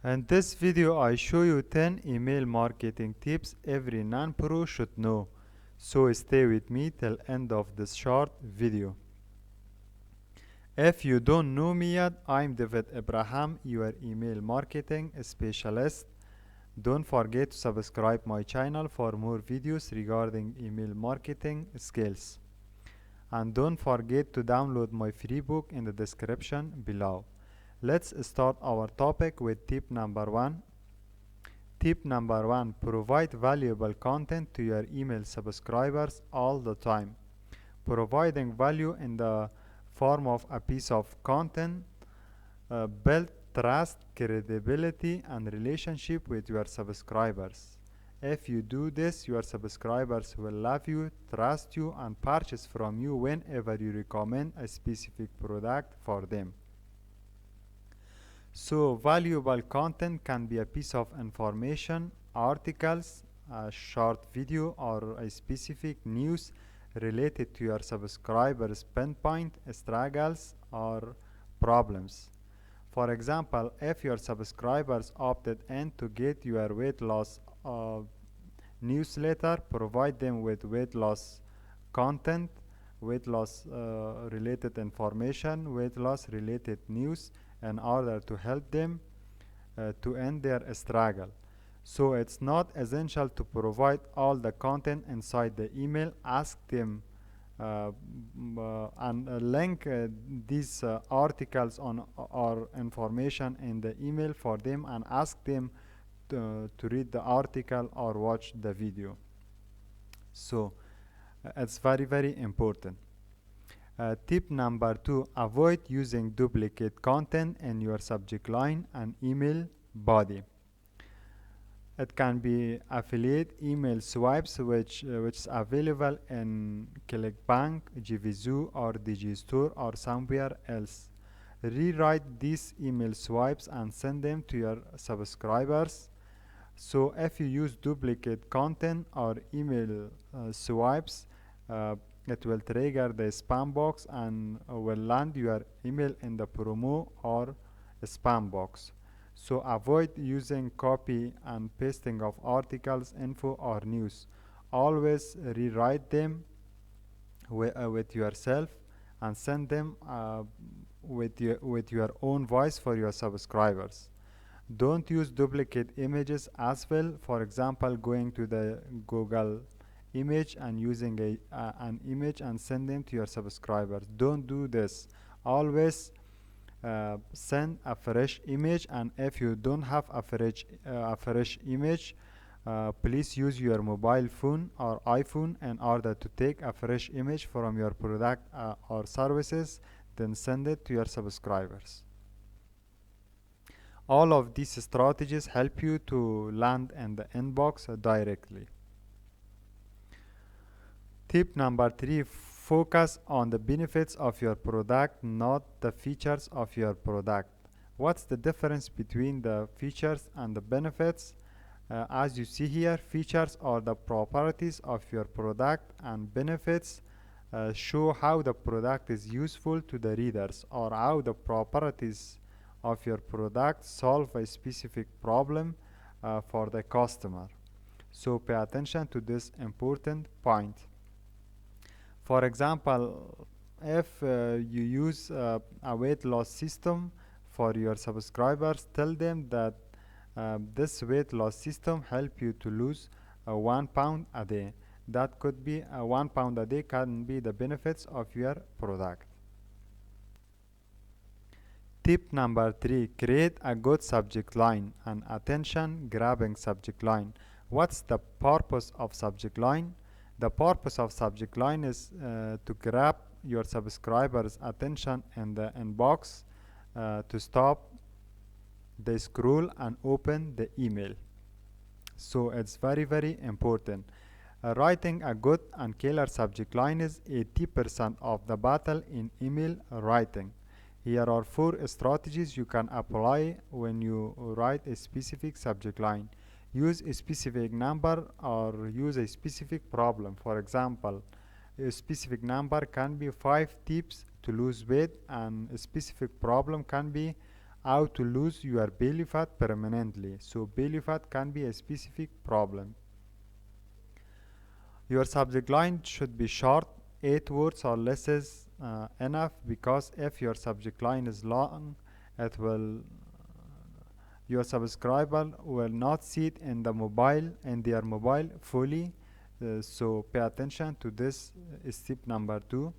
In this video I show you 10 email marketing tips every non-pro should know. So stay with me till end of this short video. If you don't know me yet, I'm David Abraham, your email marketing specialist. Don't forget to subscribe my channel for more videos regarding email marketing skills. And don't forget to download my free book in the description below. Let's start our topic with tip number 1. Tip number 1. Provide valuable content to your email subscribers all the time. Providing value in the form of a piece of content build trust, credibility, and relationship with your subscribers. If you do this, your subscribers will love you, trust you, and purchase from you whenever you recommend a specific product for them. So valuable content can be a piece of information, articles, a short video, or a specific news related to your subscribers' pinpoint struggles or problems. For example, if your subscribers opted in to get your weight loss newsletter, provide them with weight loss content, weight loss related information, weight loss related news in order to help them to end their struggle. So it's not essential to provide all the content inside the email. Ask them and link these articles on or information in the email for them and ask them to read the article or watch the video. So it's very important. Tip number 2, avoid using duplicate content in your subject line and email body. It can be affiliate email swipes which is available in ClickBank, GVZoo or Digistore or somewhere else. Rewrite these email swipes and send them to your subscribers. So if you use duplicate content or email swipes, it will trigger the spam box and will land your email in the promo or spam box. So avoid using copy and pasting of articles, info or news. Always rewrite them with yourself and send them with your own voice for your subscribers. Don't use duplicate images as well. For example, going to the Google image and using an image and send them to your subscribers. Don't do this. Always send a fresh image, and if you don't have a fresh image, please use your mobile phone or iPhone in order to take a fresh image from your product or services, then send it to your subscribers. All of these strategies help you to land in the inbox directly. Tip number 3, focus on the benefits of your product, not the features of your product. What's the difference between the features and the benefits? As you see here, features are the properties of your product and benefits show how the product is useful to the readers or how the properties of your product solve a specific problem for the customer. So pay attention to this important point. For example, if you use a weight loss system for your subscribers, tell them that this weight loss system help you to lose 1 pound a day. That could be 1 pound a day can be the benefits of your product. Tip number 3, create a good subject line, an attention grabbing subject line. What's the purpose of subject line? The purpose of subject line is to grab your subscribers' attention in the inbox to stop the scroll and open the email. So it's very important. Writing a good and killer subject line is 80% of the battle in email writing. Here are 4 strategies you can apply when you write a specific subject line. Use a specific number or use a specific problem. For example, a specific number can be 5 tips to lose weight, and a specific problem can be how to lose your belly fat permanently. So belly fat can be a specific problem. Your subject line should be short, 8 words or less is enough, because if your subject line is long, it will your subscriber will not see it in their mobile fully. So pay attention to this. Step number 2.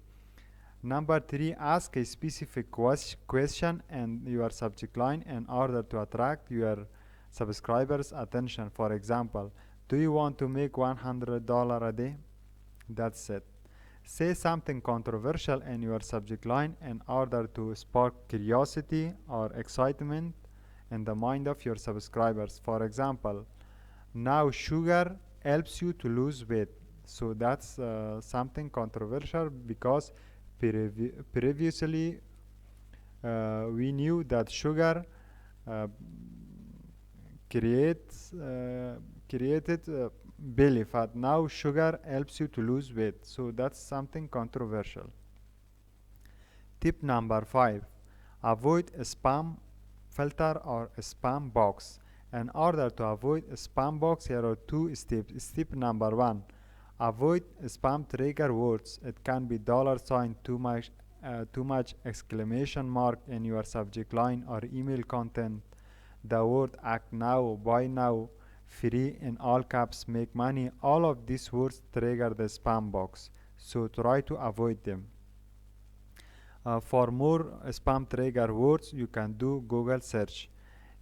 Number 3, ask a specific question in your subject line in order to attract your subscribers' attention. For example, do you want to make $100 a day? That's it. Say something controversial in your subject line in order to spark curiosity or excitement in the mind of your subscribers. For example, now sugar helps you to lose weight. So that's something controversial, because previously we knew that sugar uh, creates created belly fat. Now sugar helps you to lose weight, so that's something controversial. Tip number 5, avoid a spam filter or a spam box. In order to avoid a spam box, here are 2 steps. Step number 1, avoid spam trigger words. It can be $sign, too much exclamation mark in your subject line or email content. The word act now, buy now, free in all caps, make money. All of these words trigger the spam box, so try to avoid them. For more spam trigger words, you can do Google search.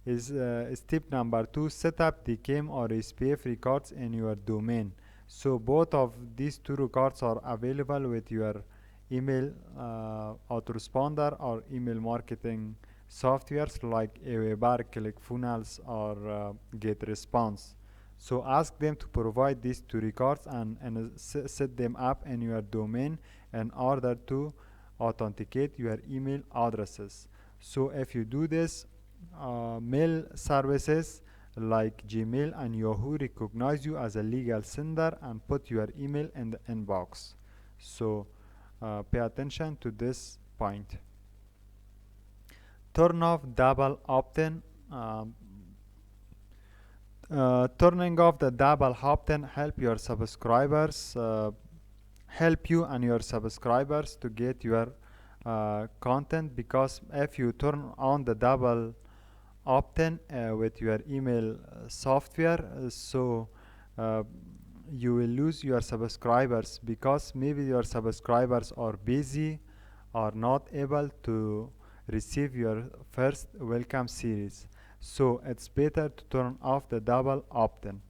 Step number 2, set up DKIM or SPF records in your domain. So both of these 2 records are available with your email autoresponder or email marketing softwares like Aweber, ClickFunnels, or GetResponse. So ask them to provide these 2 records and set them up in your domain in order to authenticate your email addresses. So if you do this, mail services like Gmail and Yahoo recognize you as a legal sender and put your email in the inbox. So pay attention to this point. Turn off double opt-in. Turning off the double opt-in help you and your subscribers to get your content, because if you turn on the double opt-in with your email software, so you will lose your subscribers, because maybe your subscribers are busy or not able to receive your first welcome series. So it's better to turn off the double opt-in.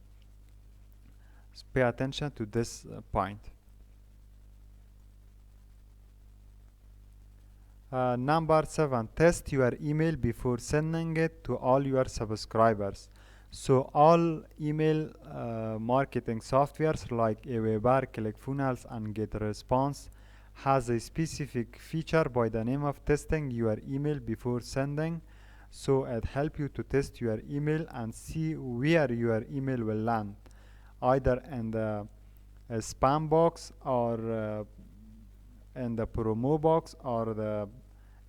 Pay attention to this point. Number 7, test your email before sending it to all your subscribers. So all email marketing softwares like Aweber, ClickFunnels, and GetResponse has a specific feature by the name of testing your email before sending. So it helps you to test your email and see where your email will land, either in the spam box or in the promo box or the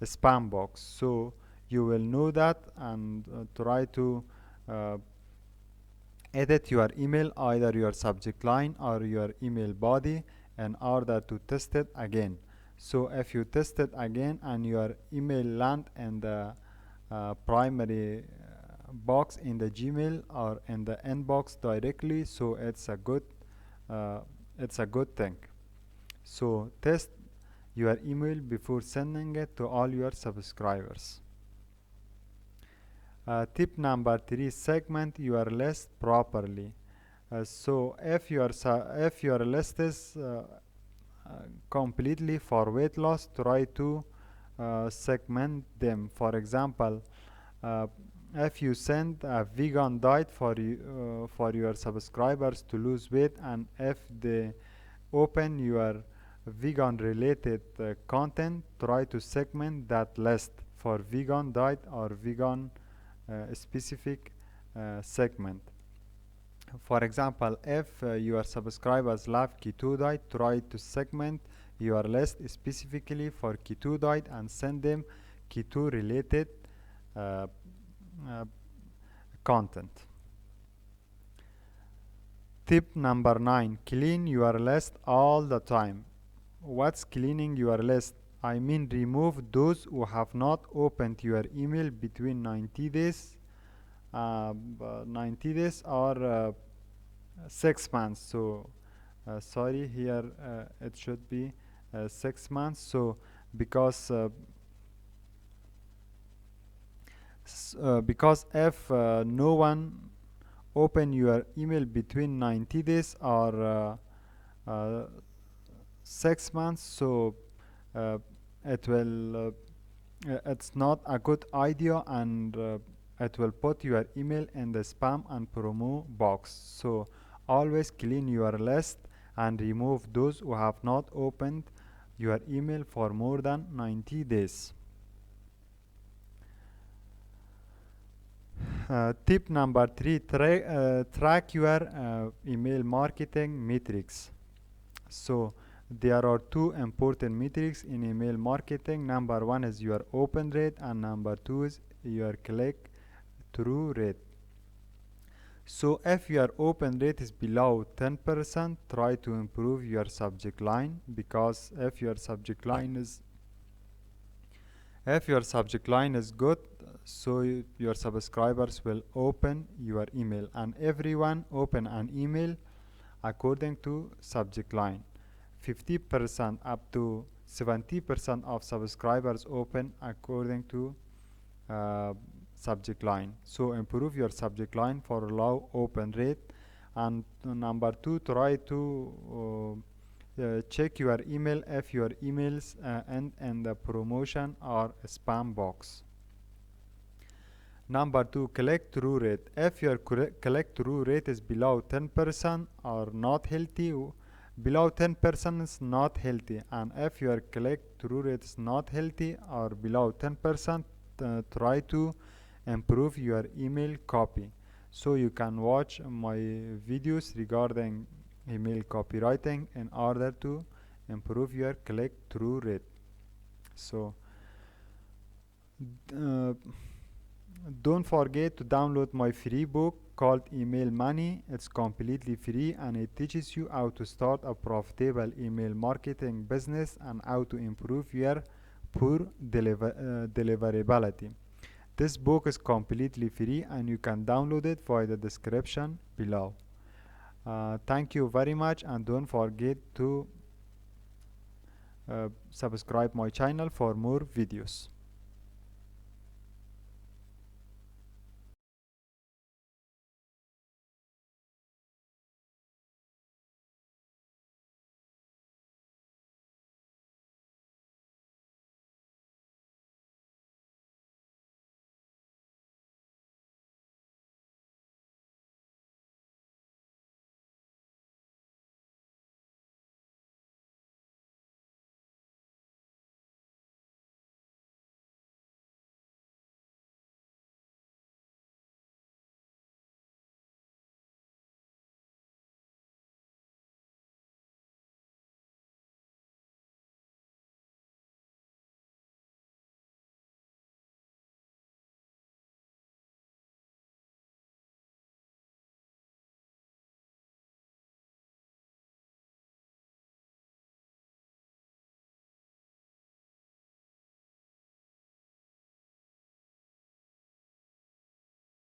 spam box. So you will know that and try to edit your email, either your subject line or your email body, in order to test it again. So if you test it again and your email land in the primary box in the Gmail or in the inbox directly, so it's a good thing. So test your email before sending it to all your subscribers. Tip number 3, segment your list properly. So if your list is completely for weight loss, try to segment them. For example, if you send a vegan diet for your subscribers to lose weight, and if they open your vegan related content, try to segment that list for vegan diet or vegan specific segment. For example, if your subscribers love keto diet, try to segment your list specifically for keto diet and send them keto related uh, uh, content. Tip number 9, clean your list all the time. What's cleaning your list? I mean remove those who have not opened your email between 90 days, 90 days or 6 months. So sorry, here it should be 6 months. So because because if no one open your email between 90 days or 6 months, so uh, it will it's not a good idea, and it will put your email in the spam and promo box. So always clean your list and remove those who have not opened your email for more than 90 days. Tip number 3, track your email marketing metrics. So there are two important metrics in email marketing. Number one is your open rate, and number two is your click through rate. So if your open rate is below 10%, try to improve your subject line, because if your subject line is good, so your subscribers will open your email, and everyone open an email according to subject line. 50% up to 70% of subscribers open according to uh, subject line. So improve your subject line for low open rate. And number two, try to check your email if your emails end in the promotion or spam box. Number two, click-through rate. If your click-through rate is below 10% or not healthy, below 10% is not healthy, and if your click-through rate is not healthy or below 10%, try to improve your email copy. So you can watch my videos regarding email copywriting in order to improve your click-through rate. So uh, don't forget to download my free book called Email Money. It's completely free, and it teaches you how to start a profitable email marketing business and how to improve your poor deliverability. This book is completely free, and you can download it via the description below. Thank you very much, and don't forget to subscribe my channel for more videos.